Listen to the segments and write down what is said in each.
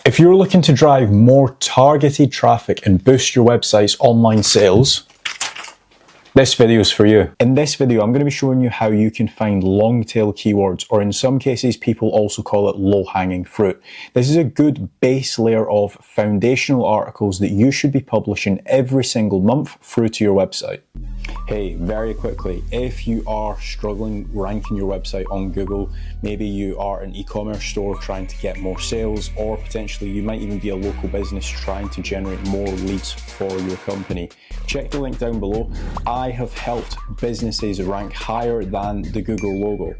If you're looking to drive more targeted traffic and boost your website's online sales, this video is for you. In this video, I'm going to be showing you how you can find long tail keywords, or in some cases, people also call it low-hanging fruit. This is a good base layer of foundational articles that you should be publishing every single month through to your website. Hey, very quickly, if you are struggling ranking your website on Google, maybe you are an e-commerce store trying to get more sales, or potentially you might even be a local business trying to generate more leads for your company, check the link down below. I have helped businesses rank higher than the Google logo.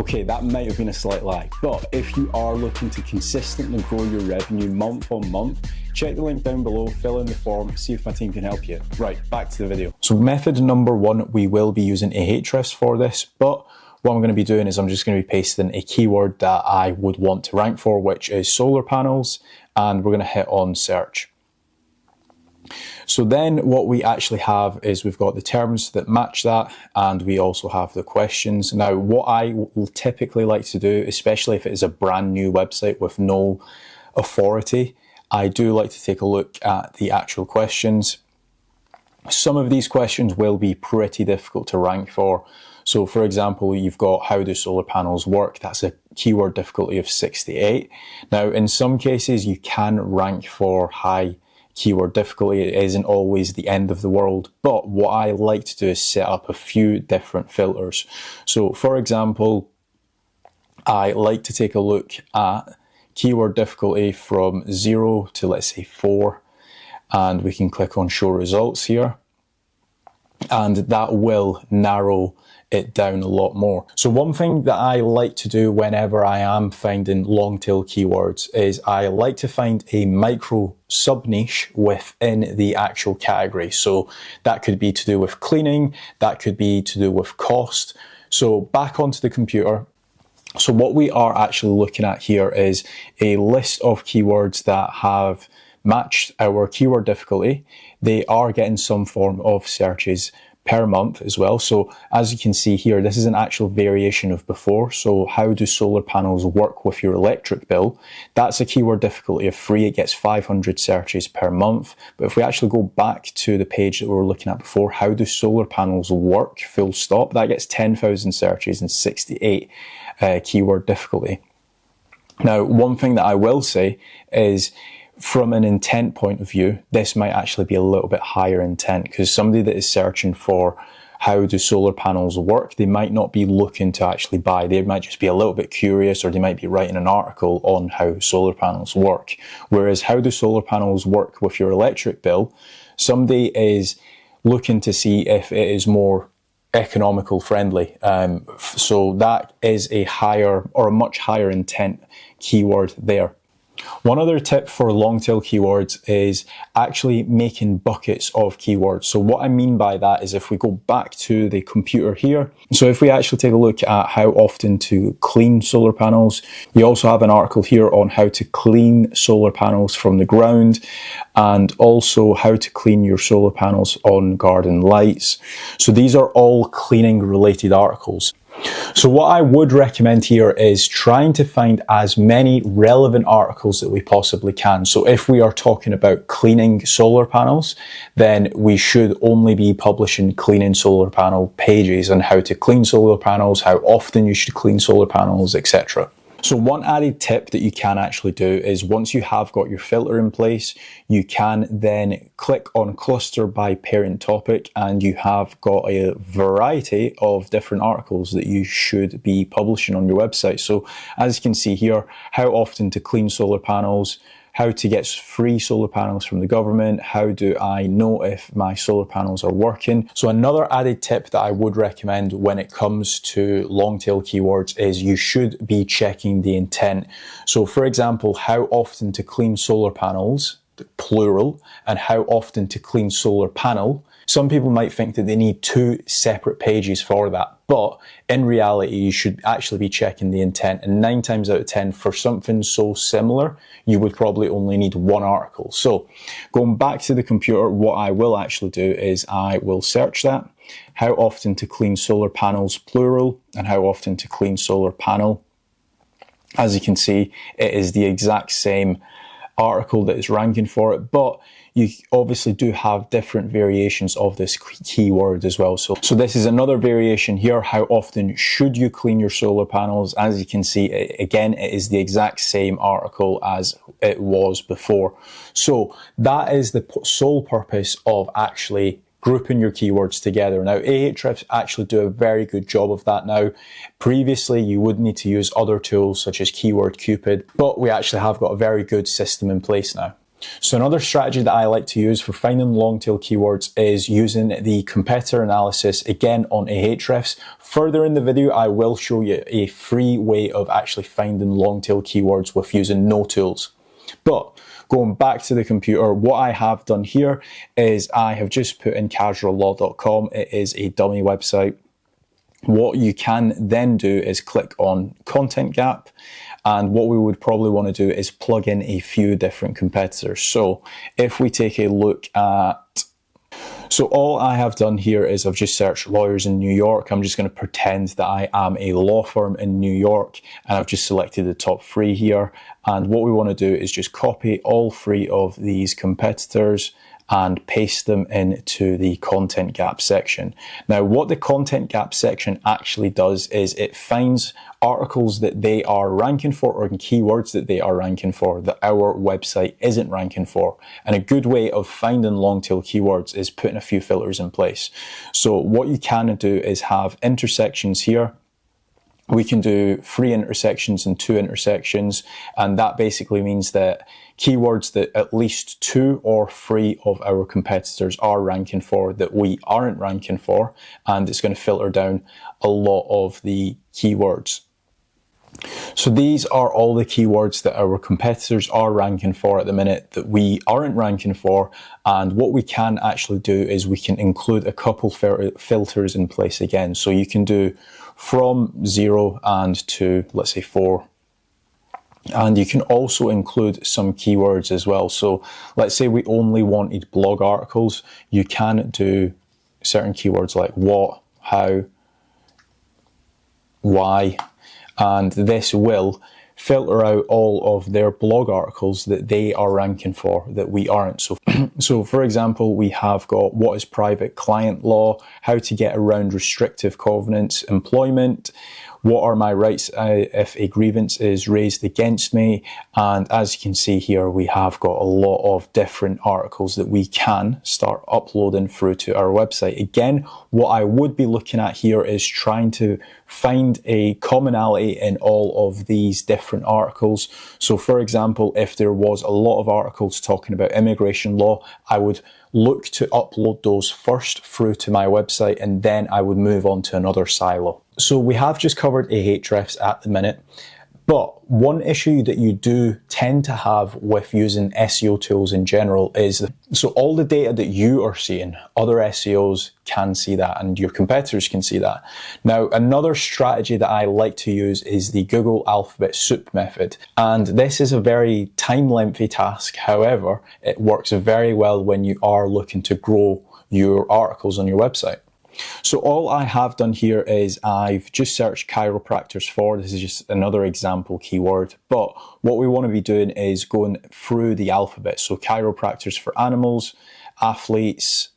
Okay, that might have been a slight lie, but if you are looking to consistently grow your revenue month on month, check the link down below, fill in the form, see if my team can help you. Right, back to the video. So method number one, we will be using AHrefs for this, but what I'm going to be doing is I'm just going to be pasting a keyword that I would want to rank for, which is solar panels, and we're going to hit on search. So then what we actually have is we've got the terms that match that, and we also have the questions. Now, what I will typically like to do, especially if it is a brand new website with no authority, I do like to take a look at the actual questions. Some of these questions will be pretty difficult to rank for. So for example, you've got how do solar panels work? That's a keyword difficulty of 68. Now, in some cases, you can rank for high keyword difficulty. It isn't always the end of the world, but what I like to do is set up a few different filters. So for example, I like to take a look at keyword difficulty from 0 to, let's say, 4, and we can click on show results here, and that will narrow it down a lot more. So one thing that I like to do whenever I am finding long tail keywords is I like to find a micro sub niche within the actual category. So that could be to do with cleaning, that could be to do with cost. So back onto the computer. So what we are actually looking at here is a list of keywords that have matched our keyword difficulty. They are getting some form of searches per month as well. So as you can see here, this is an actual variation of before. So how do solar panels work with your electric bill? That's a keyword difficulty of 3. It gets 500 searches per month. But if we actually go back to the page that we were looking at before, how do solar panels work, full stop, that gets 10,000 searches and 68 keyword difficulty. Now, one thing that I will say is, from an intent point of view, this might actually be a little bit higher intent, because somebody that is searching for how do solar panels work, they might not be looking to actually buy. They might just be a little bit curious, or they might be writing an article on how solar panels work. Whereas how do solar panels work with your electric bill, somebody is looking to see if it is more economical friendly. So that is a higher or a much higher intent keyword there. One other tip for long tail keywords is actually making buckets of keywords. So what I mean by that is, if we go back to the computer here, so if we actually take a look at how often to clean solar panels, you also have an article here on how to clean solar panels from the ground, and also how to clean your solar panels on garden lights. So these are all cleaning related articles. So what I would recommend here is trying to find as many relevant articles that we possibly can. So if we are talking about cleaning solar panels, then we should only be publishing cleaning solar panel pages and how to clean solar panels, how often you should clean solar panels, etc. So one added tip that you can actually do is, once you have got your filter in place, you can then click on cluster by parent topic, and you have got a variety of different articles that you should be publishing on your website. So as you can see here, how often to clean solar panels, how to get free solar panels from the government, how do I know if my solar panels are working. So another added tip that I would recommend when it comes to long tail keywords is you should be checking the intent. So for example, how often to clean solar panels, plural, and how often to clean solar panel. Some people might think that they need 2 separate pages for that, but in reality, you should actually be checking the intent. And 9 times out of 10, for something so similar, you would probably only need 1 article. So going back to the computer, what I will actually do is I will search that. How often to clean solar panels, plural, and how often to clean solar panel. As you can see, it is the exact same article that is ranking for it, but you obviously do have different variations of this keyword as well. So this is another variation here. How often should you clean your solar panels? As you can see, again, it is the exact same article as it was before. So that is the sole purpose of actually grouping your keywords together. Now, AHrefs actually do a very good job of that now. Previously, you would need to use other tools such as Keyword Cupid, but we actually have got a very good system in place now. So another strategy that I like to use for finding long tail keywords is using the competitor analysis, again on AHrefs. Further in the video, I will show you a free way of actually finding long tail keywords with using no tools. But going back to the computer, what I have done here is I have just put in casuallaw.com. It is a dummy website. What you can then do is click on Content Gap. And what we would probably want to do is plug in a few different competitors. So if we take a look at, so all I have done here is I've just searched lawyers in New York. I'm just going to pretend that I am a law firm in New York, and I've just selected the top 3 here. And what we want to do is just copy all 3 of these competitors and paste them into the Content Gap section. Now, what the Content Gap section actually does is it finds articles that they are ranking for, or keywords that they are ranking for, that our website isn't ranking for. And a good way of finding long tail keywords is putting a few filters in place. So what you can do is have intersections here. We can do 3 intersections and 2 intersections, and that basically means that keywords that at least 2 or 3 of our competitors are ranking for that we aren't ranking for, and it's going to filter down a lot of the keywords. So these are all the keywords that our competitors are ranking for at the minute that we aren't ranking for, and what we can actually do is we can include a couple filters in place again. So you can do from 0 and to, let's say, 4. And you can also include some keywords as well. So let's say we only wanted blog articles. You can do certain keywords like what, how, why, and this will filter out all of their blog articles that they are ranking for that we aren't. So for example, we have got what is private client law, how to get around restrictive covenants, employment, what are my rights if a grievance is raised against me. And as you can see here, we have got a lot of different articles that we can start uploading through to our website. Again, what I would be looking at here is trying to find a commonality in all of these different articles. So for example, if there was a lot of articles talking about immigration law, I would look to upload those first through to my website, and then I would move on to another silo. So we have just covered AHrefs at the minute, but one issue that you do tend to have with using SEO tools in general is, so all the data that you are seeing, other SEOs can see that and your competitors can see that. Now, another strategy that I like to use is the Google Alphabet Soup method. And this is a very time-lengthy task. However, it works very well when you are looking to grow your articles on your website. So all I have done here is I've just searched chiropractors for, this is just another example keyword, but what we want to be doing is going through the alphabet. So chiropractors for animals, athletes,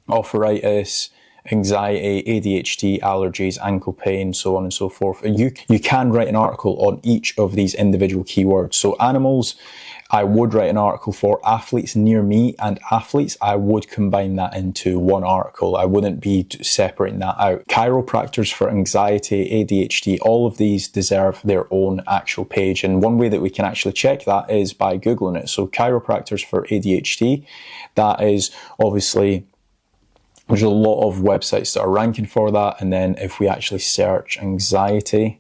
arthritis, anxiety, ADHD, allergies, ankle pain, so on and so forth. And you can write an article on each of these individual keywords. So animals, I would write an article for. Athletes near me and athletes, I would combine that into one article. I wouldn't be separating that out. Chiropractors for anxiety, ADHD, all of these deserve their own actual page. And one way that we can actually check that is by Googling it. So chiropractors for ADHD, that is obviously, there's a lot of websites that are ranking for that. And then if we actually search anxiety,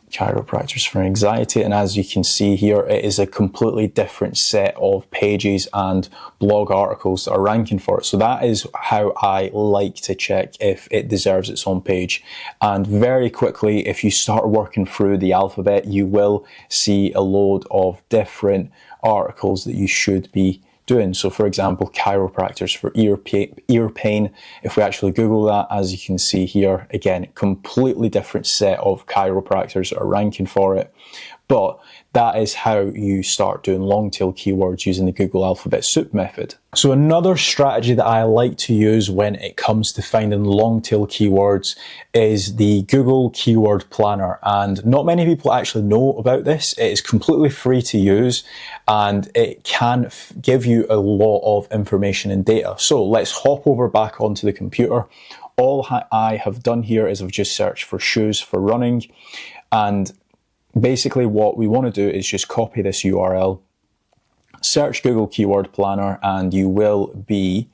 chiropractors for anxiety, and as you can see here, it is a completely different set of pages and blog articles that are ranking for it. So that is how I like to check if it deserves its own page. And very quickly, if you start working through the alphabet, you will see a load of different articles that you should be doing. So for example, chiropractors for ear pain. If we actually Google that, as you can see here, again, completely different set of chiropractors that are ranking for it. But that is how you start doing long tail keywords using the Google alphabet soup method. So another strategy that I like to use when it comes to finding long tail keywords is the Google Keyword Planner. And not many people actually know about this. It is completely free to use and it can give you a lot of information and data. So let's hop over back onto the computer. All I have done here is I've just searched for shoes for running, and basically what we want to do is just copy this URL, search Google Keyword Planner, and you will be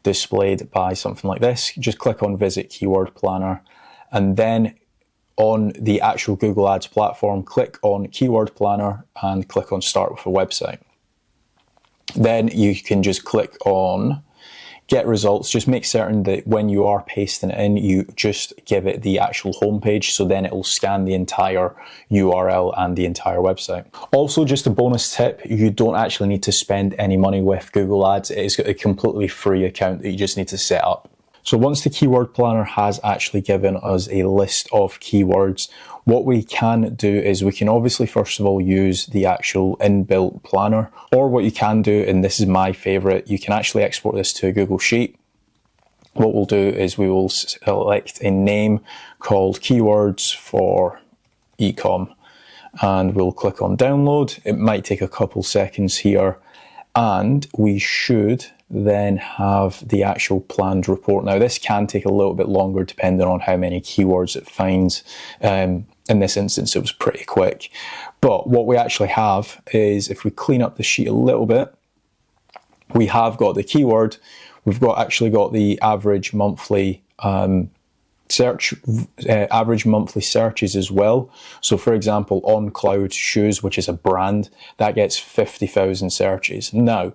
displayed by something like this. Just click on Visit Keyword Planner, and then on the actual Google Ads platform, click on Keyword Planner and click on Start with a Website. Then you can just click on Get Results. Just make certain that when you are pasting it in, you just give it the actual homepage, so then it will scan the entire URL and the entire website. Also, just a bonus tip, you don't actually need to spend any money with Google Ads. It is a completely free account that you just need to set up. So once the Keyword Planner has actually given us a list of keywords, what we can do is we can obviously first of all use the actual inbuilt planner, or what you can do, and this is my favorite, you can actually export this to a Google Sheet. What we'll do is we will select a name called Keywords for Ecom, and we'll click on download. It might take a couple seconds here, and we should then have the actual planned report. Now this can take a little bit longer depending on how many keywords it finds. In this instance it was pretty quick, but what we actually have is, if we clean up the sheet a little bit, we have got the keyword, we've actually got the average monthly average monthly searches as well. So for example, On Cloud Shoes, which is a brand, that gets 50,000 searches. Now,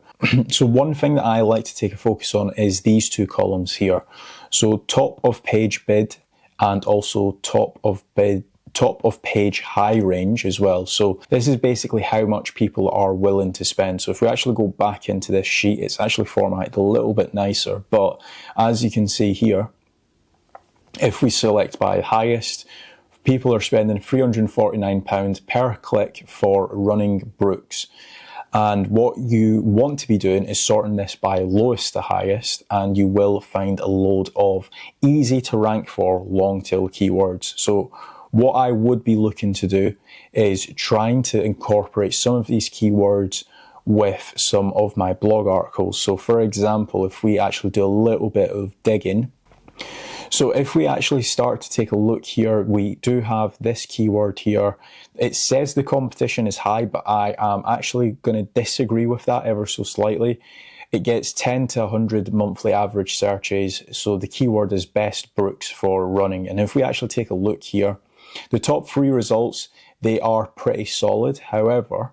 so one thing that I like to take a focus on is these two columns here. So top of page bid and also top of page high range as well. So this is basically how much people are willing to spend. So if we actually go back into this sheet, it's actually formatted a little bit nicer, but as you can see here, if we select by highest, people are spending £349 per click for running Brooks. And what you want to be doing is sorting this by lowest to highest, and you will find a load of easy to rank for long tail keywords. So what I would be looking to do is trying to incorporate some of these keywords with some of my blog articles. So for example, if we actually do a little bit of digging, so if we actually start to take a look here, we do have this keyword here. It says the competition is high, but I am actually going to disagree with that ever so slightly. It gets 10 to 100 monthly average searches. So the keyword is best Brooks for running. And if we actually take a look here, the top 3 results, they are pretty solid. However,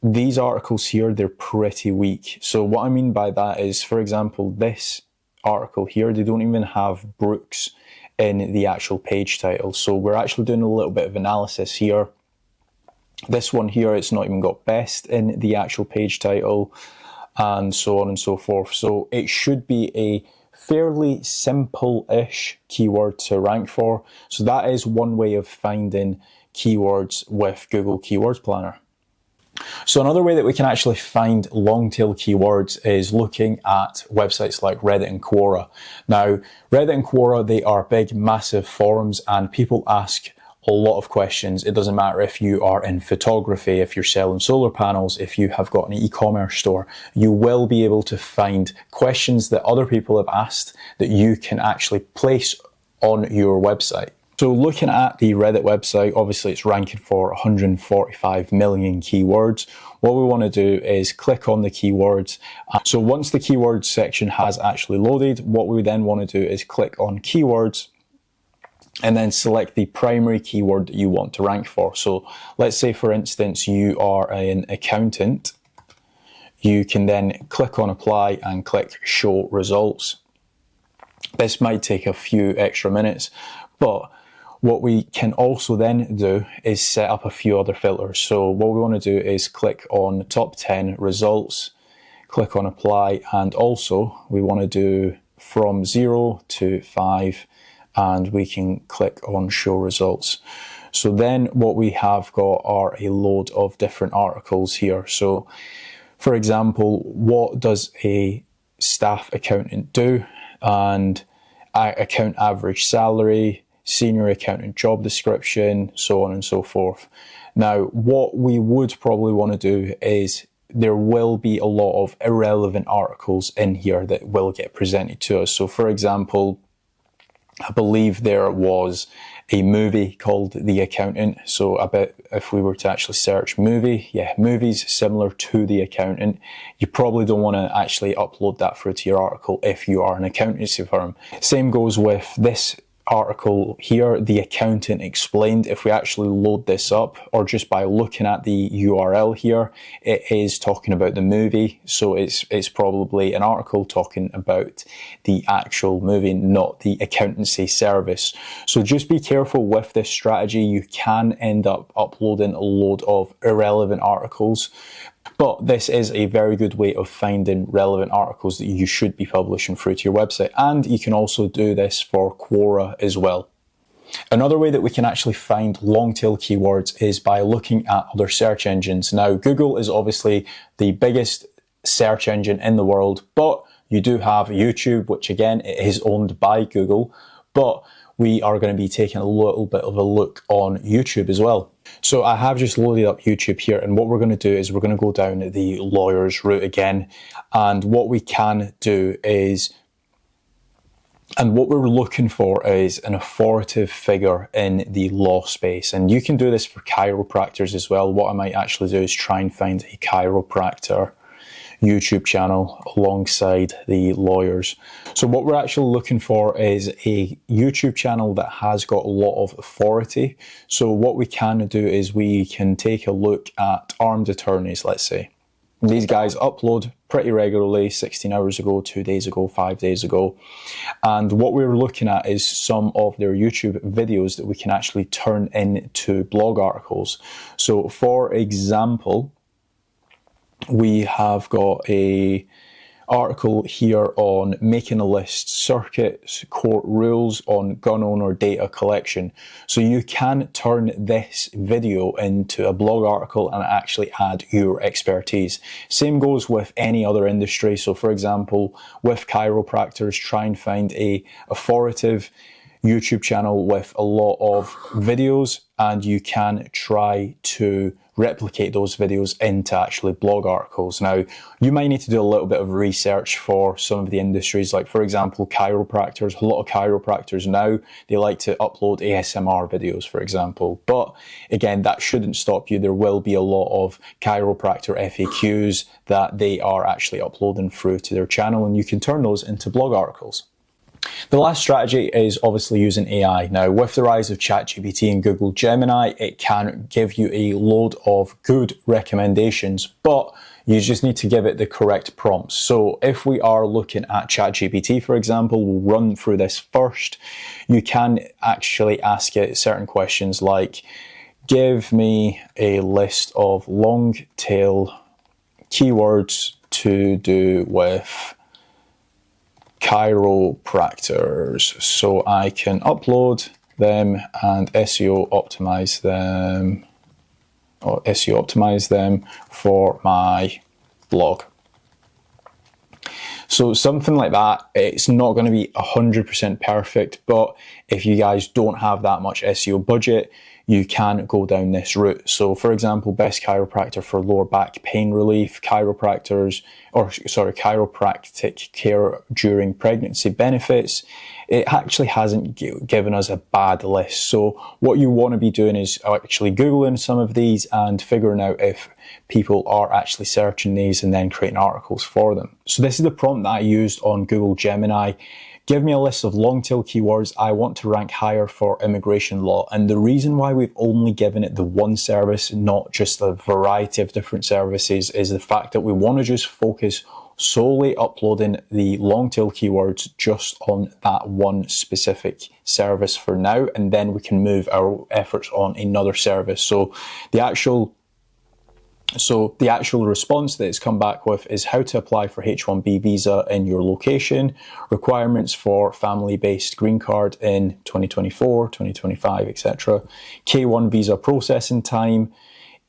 these articles here, they're pretty weak. So what I mean by that is, for example, this article here, they don't even have Brooks in the actual page title. So we're actually doing a little bit of analysis here. This one here, it's not even got best in the actual page title, and so on and so forth. So it should be a fairly simple-ish keyword to rank for. So that is one way of finding keywords with Google Keywords Planner. So another way that we can actually find long tail keywords is looking at websites like Reddit and Quora. Now, Reddit and Quora, they are big, massive forums, and people ask a lot of questions. It doesn't matter if you are in photography, if you're selling solar panels, if you have got an e-commerce store, you will be able to find questions that other people have asked that you can actually place on your website. So looking at the Reddit website, obviously it's ranking for 145 million keywords. What we want to do is click on the keywords. So once the keywords section has actually loaded, what we then want to do is click on keywords and then select the primary keyword that you want to rank for. So let's say, for instance, you are an accountant. You can then click on apply and click show results. This might take a few extra minutes, but what we can also then do is set up a few other filters. So what we want to do is click on top 10 results, click on apply, and also we want to do from 0 to 5, and we can click on show results. So then what we have got are a load of different articles here. So for example, what does a staff accountant do? And account average salary, senior accountant job description, so on and so forth. Now, what we would probably want to do is there will be a lot of irrelevant articles in here that will get presented to us. So for example, I believe there was a movie called The Accountant. So I bet if we were to actually search movie, yeah, movies similar to The Accountant, you probably don't want to actually upload that through to your article if you are an accountancy firm. Same goes with this article here, The Accountant Explained. If we actually load this up, or just by looking at the URL here, it is talking about the movie, so it's probably an article talking about the actual movie, not the accountancy service. So just be careful with this strategy. You can end up uploading a load of irrelevant articles, but this is a very good way of finding relevant articles that you should be publishing through to your website. And you can also do this for Quora as well. Another way that we can actually find long tail keywords is by looking at other search engines. Now, Google is obviously the biggest search engine in the world, but you do have YouTube, which again, it is owned by Google, but we are going to be taking a little bit of a look on YouTube as well. So I have just loaded up YouTube here, and what we're going to do is we're going to go down the lawyers route again. And what we can do is, and what we're looking for is an authoritative figure in the law space. And you can do this for chiropractors as well. What I might actually do is try and find a chiropractor YouTube channel alongside the lawyers. So what we're actually looking for is a YouTube channel that has got a lot of authority. So what we can do is we can take a look at armed attorneys, let's say. These guys upload pretty regularly, 16 hours ago, 2 days ago, 5 days ago. And what we're looking at is some of their YouTube videos that we can actually turn into blog articles. So for example, we have got a article here on making a list, circuit court rules on gun owner data collection. So you can turn this video into a blog article and actually add your expertise. Same goes with any other industry. So for example, with chiropractors, try and find a authoritative YouTube channel with a lot of videos, and you can try to replicate those videos into actually blog articles. Now, you might need to do a little bit of research for some of the industries, like for example, chiropractors. A lot of chiropractors now, they like to upload ASMR videos, for example. But again, that shouldn't stop you. There will be a lot of chiropractor FAQs that they are actually uploading through to their channel, and you can turn those into blog articles. The last strategy is obviously using AI. Now, with the rise of ChatGPT and Google Gemini, it can give you a load of good recommendations, but you just need to give it the correct prompts. So if we are looking at ChatGPT, for example, we'll run through this first. You can actually ask it certain questions like, give me a list of long tail keywords to do with chiropractors so I can upload them and SEO optimize them for my blog. So something like that. It's not going to be 100% perfect, but if you guys don't have that much SEO budget, you can go down this route. So for example, best chiropractor for lower back pain relief, chiropractic care during pregnancy benefits. It actually hasn't given us a bad list. So what you want to be doing is actually Googling some of these and figuring out if people are actually searching these and then creating articles for them. So this is the prompt that I used on Google Gemini. Give me a list of long tail keywords I want to rank higher for immigration law. And the reason why we've only given it the one service, not just a variety of different services, is the fact that we want to just focus solely uploading the long tail keywords just on that one specific service for now, and then we can move our efforts on another service. So the actual So the actual response that it's come back with is how to apply for H-1B visa in your location, requirements for family-based green card in 2024, 2025, etc., K1 visa processing time,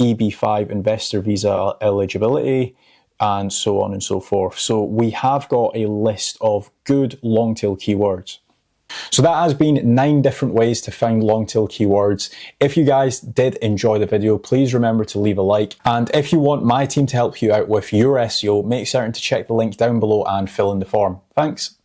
EB5 investor visa eligibility, and so on and so forth. So we have got a list of good long tail keywords. So that has been 9 different ways to find long tail keywords. If you guys did enjoy the video, please remember to leave a like. And if you want my team to help you out with your SEO, make certain to check the link down below and fill in the form. Thanks.